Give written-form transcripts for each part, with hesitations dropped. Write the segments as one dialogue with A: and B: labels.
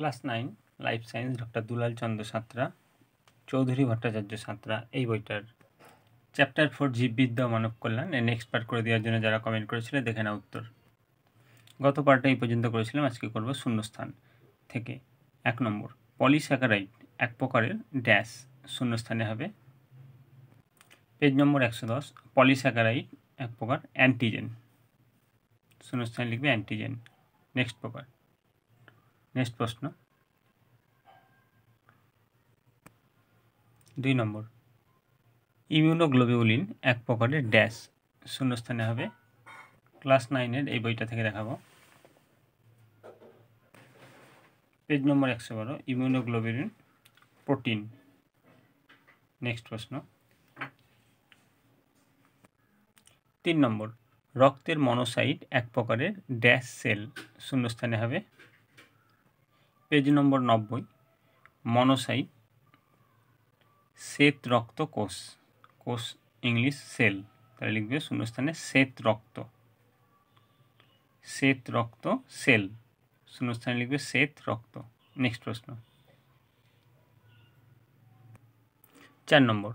A: Class 9 life science doctor দুলাল চন্দ্র সাঁতরা চৌধুরী ভট্টাচার্য সাঁতরা এই বইটার chapter 4 জীববিদ্যা ও মানব কল্যাণ next part করে দেওয়ার জন্য যারা কমেন্ট করেছিল দেখে না উত্তর। গত পার্টে এই পর্যন্ত করেছিলাম, আজকে করব শূন্যস্থান থেকে। 1 নম্বর, পলিস্যাকারাইড এক প্রকারের ড্যাশ শূন্যস্থানে হবে। পেজ নম্বর 110, পলিস্যাকারাইড এক প্রকার অ্যান্টিজেন শূন্যস্থানে লিখবে অ্যান্টিজেন। নেক্সট প্রকার। নেক্সট প্রশ্ন 2 নম্বর, ইমিউনোগ্লোবিউলিন এক প্রকারের ড্যাশ শূন্যস্থানে হবে। ক্লাস 9-এর এই বইটা থেকে দেখাবো। পেজ নম্বর 112, ইমিউনোগ্লোবিউলিন প্রোটিন। নেক্সট প্রশ্ন 3 নম্বর, রক্তের মনোসাইট এক প্রকারের ড্যাশ সেল শূন্যস্থানে হবে। পেজ নম্বর 90, মনোসাইট শ্বেত রক্ত কোষ, কোষ ইংলিশ সেল, তাহলে লিখবে শূন্যস্থানে শ্বেত রক্ত, শ্বেত রক্ত সেল শূন্যস্থানে লিখবে শ্বেত রক্ত। নেক্সট প্রশ্ন 4 নম্বর,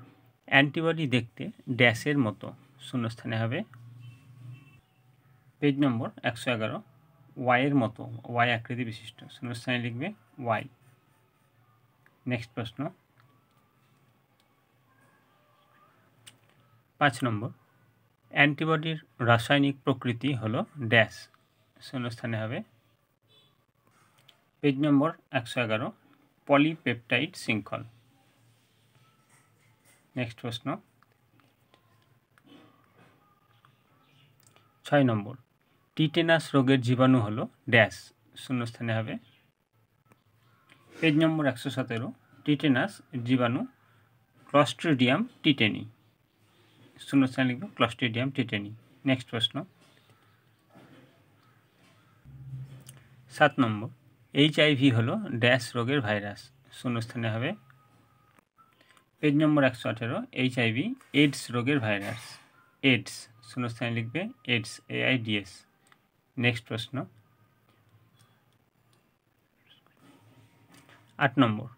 A: অ্যান্টিবডি দেখতে ড্যাশের মতো শূন্যস্থানে হবে। পেজ নম্বর 111, ওয়াইয়ের মতো, ওয়াই আকৃতি বিশিষ্ট শূন্যস্থানে লিখবে ওয়াই। নেক্সট প্রশ্ন 5 নম্বর, অ্যান্টিবডির রাসায়নিক প্রকৃতি হলো ড্যাশ শূন্যস্থানে হবে। পেজ নম্বর 111, পলিপেপটাইড শৃঙ্খল। নেক্সট প্রশ্ন 6 নম্বর, টিটেনাস রোগের জীবাণু হলো ড্যাশ শূন্যস্থানে হবে। পেজ নম্বর 117, টিটেনাস জীবাণু ক্লস্ট্রিডিয়াম টিটেনি শূন্যস্থানে লিখব ক্লস্ট্রিডিয়াম টিটেনি। নেক্সট প্রশ্ন 7 নম্বর, এইচআইভি হলো ড্যাশ রোগের ভাইরাস শূন্যস্থানে হবে। পেজ নম্বর 118, এইচআইভি এইডস রোগের ভাইরাস, এইডস শূন্যস্থানে লিখবে এইডস AIDS। নেক্সট প্রশ্ন 8 নম্বর,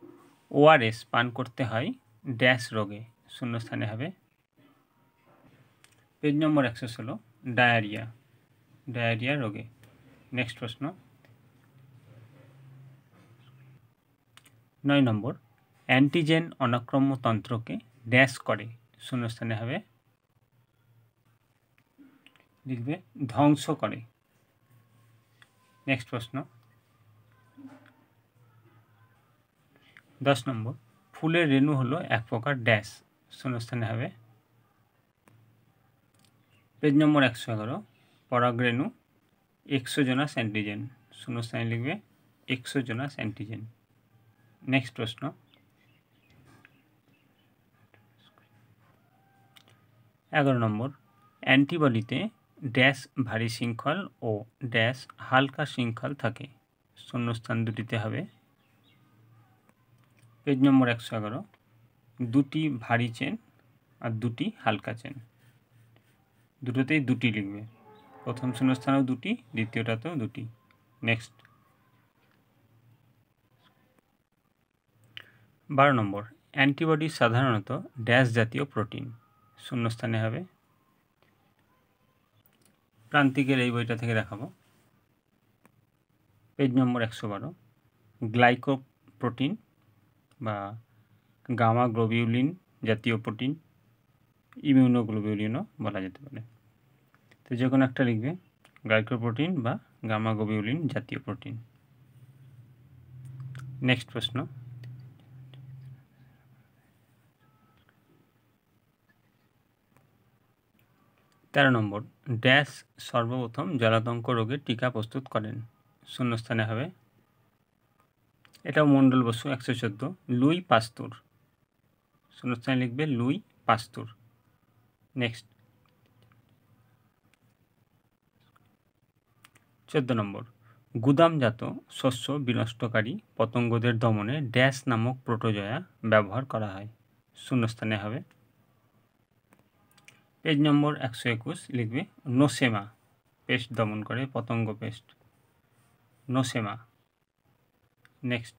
A: ওআরএস পান করতে হয় ড্যাশ রোগে শূন্যস্থানে হবে। পেজ নম্বর 116, ডায়রিয়া, ডায়রিয়া রোগে। নেক্সট প্রশ্ন 9 নম্বর, অ্যান্টিজেন অনাক্রম্যতন্ত্রকে ড্যাশ করে শূন্যস্থানে হবে, লিখবে ধ্বংস করে। নেক্সট প্রশ্ন 10 নম্বর, ফুলের রেণু হলো এক প্রকার ড্যাশ শূন্যস্থানে হবে। পেজ নম্বর 111, পরাগরেণু এক্সোজোনাস অ্যান্টিজেন শূন্যস্থানে লিখবে এক্সোজোনাস অ্যান্টিজেন। নেক্সট প্রশ্ন 11 নম্বর, অ্যান্টিবডিতে ড্যাশ ভারী শৃঙ্খল ও ড্যাশ হালকা শৃঙ্খল থাকে শূন্যস্থান দুটিতে হবে। পেজ নম্বর 111, দুটি ভারী চেন আর দুটি হালকা চেন, দুটোতেই দুটি লিখবে, প্রথম শূন্যস্থানেও দুটি, দ্বিতীয়টাতেও দুটি। নেক্সট 12 নম্বর, অ্যান্টিবডি সাধারণত ড্যাশ জাতীয় প্রোটিন শূন্যস্থানে হবে। প্রান্তিকের এই বইটা থেকে দেখাবো। পেজ নম্বর 112, গ্লাইকোপ্রোটিন বা গামা গ্লোবিউলিন জাতীয় প্রোটিন, ইমিউনোগ্লোবিউলিনও বলা যেতে পারে, তো যে কোনো একটা লিখবে, গ্লাইকোপ্রোটিন বা গামা গ্লোবিউলিন জাতীয় প্রোটিন। নেক্সট প্রশ্ন 13 নম্বর, ড্যাশ সর্বপ্রথম জলাতঙ্ক রোগের টিকা প্রস্তুত করেন শূন্যস্থানে হবে। এটাও মণ্ডল বসু 114, লুই পাস্তুর শূন্যস্থানে লিখবে লুই পাস্তুর। নেক্সট 14 নম্বর, গুদামজাত শস্য বিনষ্টকারী পতঙ্গদের দমনে ড্যাশ নামক প্রোটোজোয়া ব্যবহার করা হয় শূন্যস্থানে হবে। পেজ নম্বর 121, লিখবে নোসেমা, পেস্ট দমন করে পতঙ্গ পেস্ট, নোসেমা। নেক্সট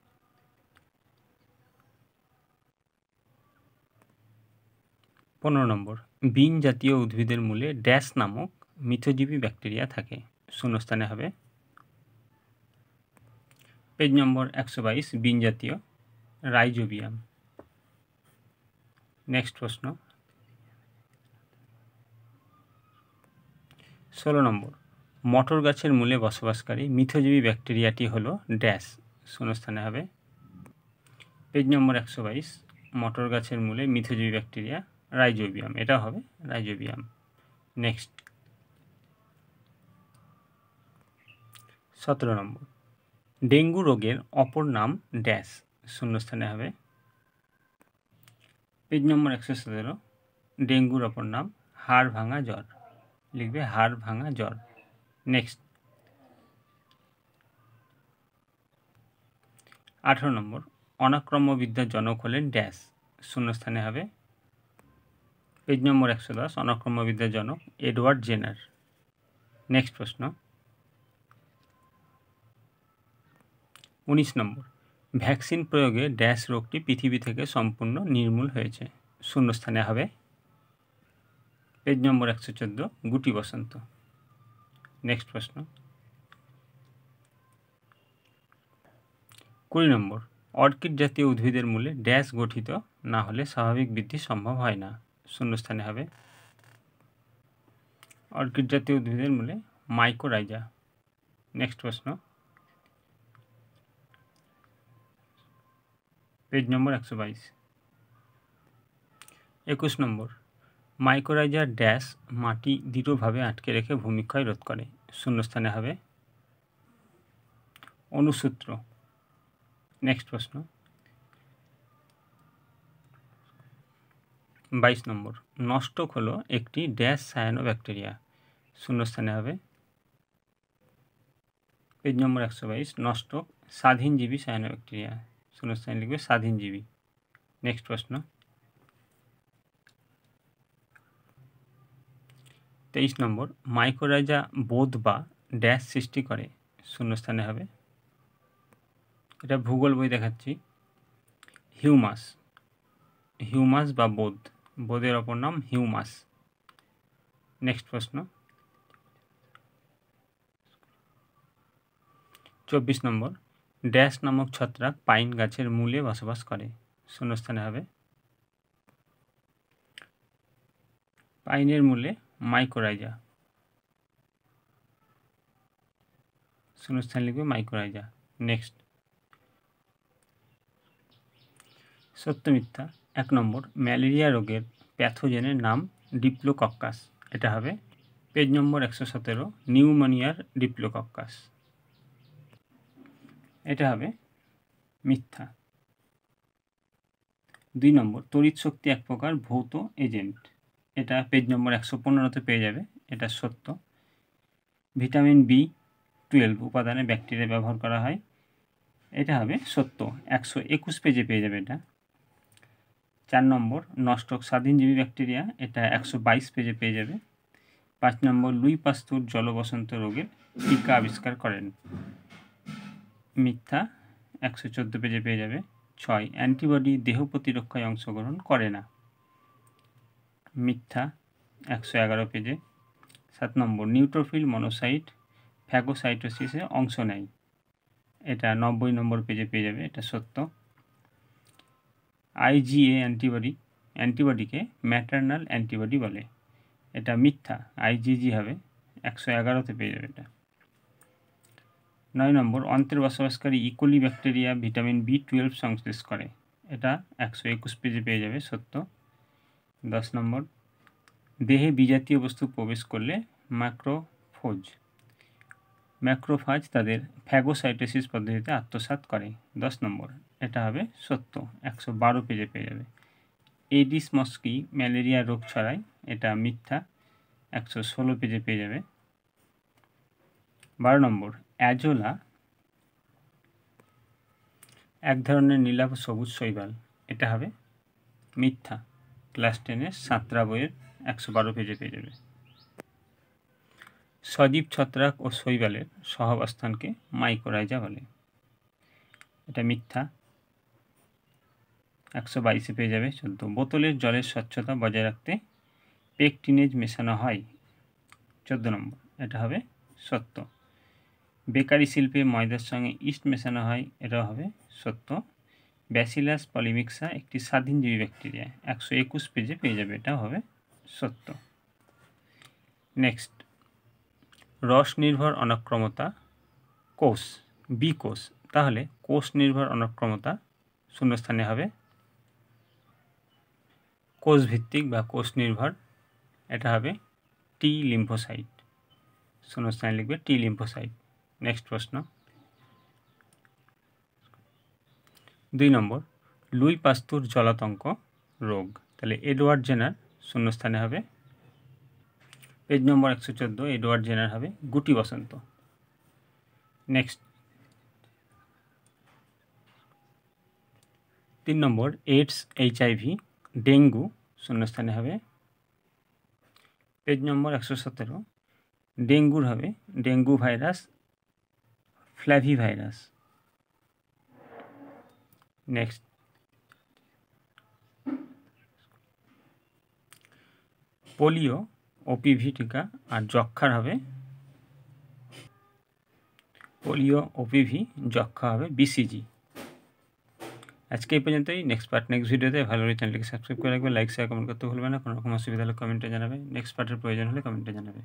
A: 15 নম্বর, বিন জাতীয় উদ্ভিদের মূলে ড্যাশ নামক মিথজীবী ব্যাকটেরিয়া থাকে। শূন্যস্থানে হবে পেজ নম্বর 122, বিন জাতীয় রাইজোবিয়াম। নেক্সট প্রশ্ন 16 নম্বর, মটর গাছের মূলে বসবাসকারী মিথজীবী ব্যাকটেরিয়াটি হলো ড্যাশ। শূন্যস্থানে হবে পেজ নম্বর 122, মটর গাছের মূলে মিথজীবী ব্যাকটেরিয়া রাইজোবিয়াম। এটা হবে রাইজোবিয়াম। নেক্সট 17 নম্বর, ডেঙ্গু রোগের অপর নাম ড্যাশ। শূন্যস্থানে হবে পেজ নম্বর 117, ডেঙ্গুর অপর নাম হাড় ভাঙা জ্বর। লিখবে হাড় ভাঙা জ্বর। নেক্সট 18 নম্বর, অনাক্রম্যবিদ্যার জনক হলেন ড্যাশ। শূন্যস্থানে হবে পেজ নম্বর 110, অনাক্রম্যবিদ্যার জনক এডওয়ার্ড জেনার। নেক্সট প্রশ্ন 19 নম্বর, ভ্যাকসিন প্রয়োগে ড্যাশ রোগটি পৃথিবী থেকে সম্পূর্ণ নির্মূল হয়েছে। শূন্যস্থানে হবে পেজ নম্বর 114, গুটি বসন্ত। নেক্সট প্রশ্ন 20 নম্বর, অর্কিড জাতীয় উদ্ভিদের মূলে ড্যাশ গঠিত না হলে স্বাভাবিক বৃদ্ধি সম্ভব হয় না। শূন্যস্থানে হবে অর্কিড জাতীয় উদ্ভিদের মূলে মাইকোরাইজা। নেক্সট প্রশ্ন পেজ নম্বর 122। 21 নম্বর, মাইকোরাইজা ড্যাশ মাটি দৃঢ়ভাবে আটকে রেখে ভূমিক্ষয় রোধ করে। শূন্যস্থানে হবে অনুসূত্র। নেক্সট প্রশ্ন 22 নম্বর, নষ্টক হলো একটি ড্যাশ সায়ানো ব্যাকটেরিয়া। শূন্যস্থানে হবে পেজ নম্বর 122, নষ্টক স্বাধীনজীবী সায়ানো ব্যাকটেরিয়া। শূন্যস্থানে লিখবে স্বাধীনজীবী। নেক্সট প্রশ্ন 23 নম্বর, মাইকোরাইজা বোধ বা ড্যাশ সৃষ্টি করে। শূন্যস্থানে হবে, এটা ভূগোল বই দেখাচ্ছি, হিউমাস। হিউমাস বা বোধ, বোধের অপর নাম হিউমাস। নেক্সট প্রশ্ন 24 নম্বর, ড্যাশ নামক ছত্রাক পাইন গাছের মূলে বসবাস করে। শূন্যস্থানে হবে পাইনের মূলে মাইকোরাইজা। শূন্যস্থানে লিখবে মাইকোরাইজা। নেক্সট সত্য মিথ্যা 1 নম্বর, ম্যালেরিয়া রোগের প্যাথোজেনের নাম ডিপ্লোকক্কাস। এটা হবে পেজ নম্বর 117, নিউমোনিয়ার ডিপ্লোকক্কাস। এটা হবে মিথ্যা। 2 নম্বর, তড়িৎ শক্তি এক প্রকার ভৌত এজেন্ট। এটা পেজ নম্বর 115-তে পেয়ে যাবে। এটা সত্য। ভিটামিন B12 উপাদানে ব্যাকটেরিয়া ব্যবহার করা হয়। এটা হবে সত্য। 121 পেজে পেয়ে যাবে এটা। 4 নম্বর, নষ্টক স্বাধীনজীবী ব্যাকটেরিয়া। এটা 122 পেজে পেয়ে যাবে। 5 নম্বর, লুই পাস্তুর জলবসন্ত রোগের টিকা আবিষ্কার করেন। মিথ্যা। 114 পেজে পেয়ে যাবে। 6, অ্যান্টিবডি দেহ প্রতিরক্ষায় অংশগ্রহণ করে না। মিথ্যা। 111 পেজে। 7 নম্বর, নিউট্রোফিল মনোসাইট ফ্যাগোসাইটোসিসে অংশ নেয়। এটা 90 নম্বর পেজে পেয়ে যাবে। এটা সত্য। IgA অ্যান্টিবডিকে ম্যাটারনাল অ্যান্টিবডি বলে। এটা মিথ্যা। IgG হবে। 111-তে পেয়ে যাবে এটা। 9 নম্বর, অন্ত্রের বসবাসকারী ইকোলি ব্যাকটেরিয়া ভিটামিন B12 সংশ্লেষ করে। এটা 121 পেজে পেয়ে যাবে। সত্য। 10 নম্বর, দেহে বিজাতীয় বস্তু প্রবেশ করলে ম্যাক্রোফাজ তাদের ফ্যাগোসাইটোসিস পদ্ধতিতে আত্মসাৎ করে। 10 নম্বর, এটা হবে সত্য। 112 পেজে পেয়ে যাবে। এডিস মস্কি ম্যালেরিয়া রোগ ছড়ায়। এটা মিথ্যা। 116 পেজে পেয়ে যাবে। 12 নম্বর, অ্যাজোলা এক ধরনের নীলাভ সবুজ শৈবাল। এটা হবে মিথ্যা। ক্লাস 10-এর সাঁতরা বইয়ের 112 পেজে পেয়ে যাবে। সজীব ছত্রাক ও শৈবালের সহাবস্থানকে মাইকোরাইজা বলে। এটা মিথ্যা। 122 পেয়ে যাবে 14। বোতলের জলের স্বচ্ছতা বজায় রাখতে পেকটিনেজ মেশানো হয়। 14 নম্বর, এটা হবে সত্য। বেকারি শিল্পে ময়দার সঙ্গে ইস্ট মেশানো হয়, এটাও হবে সত্য। ব্যাসিলাস পলিমিক্সা একটি স্বাধীনজীবী ব্যাকটেরিয়া, 121 পেজে পেয়ে যাবে, এটাও হবে সত্য। নেক্সট, রস নির্ভর অনক্রমতা কোষ, বি কোষ, তাহলে কোষ নির্ভর অনক্রমতা শূন্যস্থানে হবে কোষ ভিত্তিক বা কোষ নির্ভর, এটা হবে টি লিম্ফোসাইট, শূন্যস্থানে লিখবে টি লিম্ফোসাইট। নেক্সট প্রশ্ন 2 নম্বর, লুই পাস্তুর জলাতঙ্ক রোগ, তাহলে এডওয়ার্ড জেনার, শূন্যস্থানে হবে পেজ নম্বর 114, এডওয়ার্ড জেনার হবে গুটি বসন্ত। নেক্সট 3 নম্বর, এইডস HIV ডেঙ্গু, শূন্যস্থানে হবে পেজ নম্বর 117, ডেঙ্গুর হবে dengue virus flabby virus. Next, polio OPV টিকা আর যক্ষার হবে পোলিও OPV, যক্ষা হবে BCG। আজকে এই পর্যন্তই। নেক্সট ভিডিওতে ভালো করে চ্যানেলটিকে সাবস্ক্রাইব করে রাখবে, লাইক শেয়ার কমেন্ট করতে ভুলবে না। কোনো রকম অসুবিধা হলে কমেন্টে জানাবে, নেক্সট পার্টের প্রয়োজন হলে কমেন্টে জানাবে।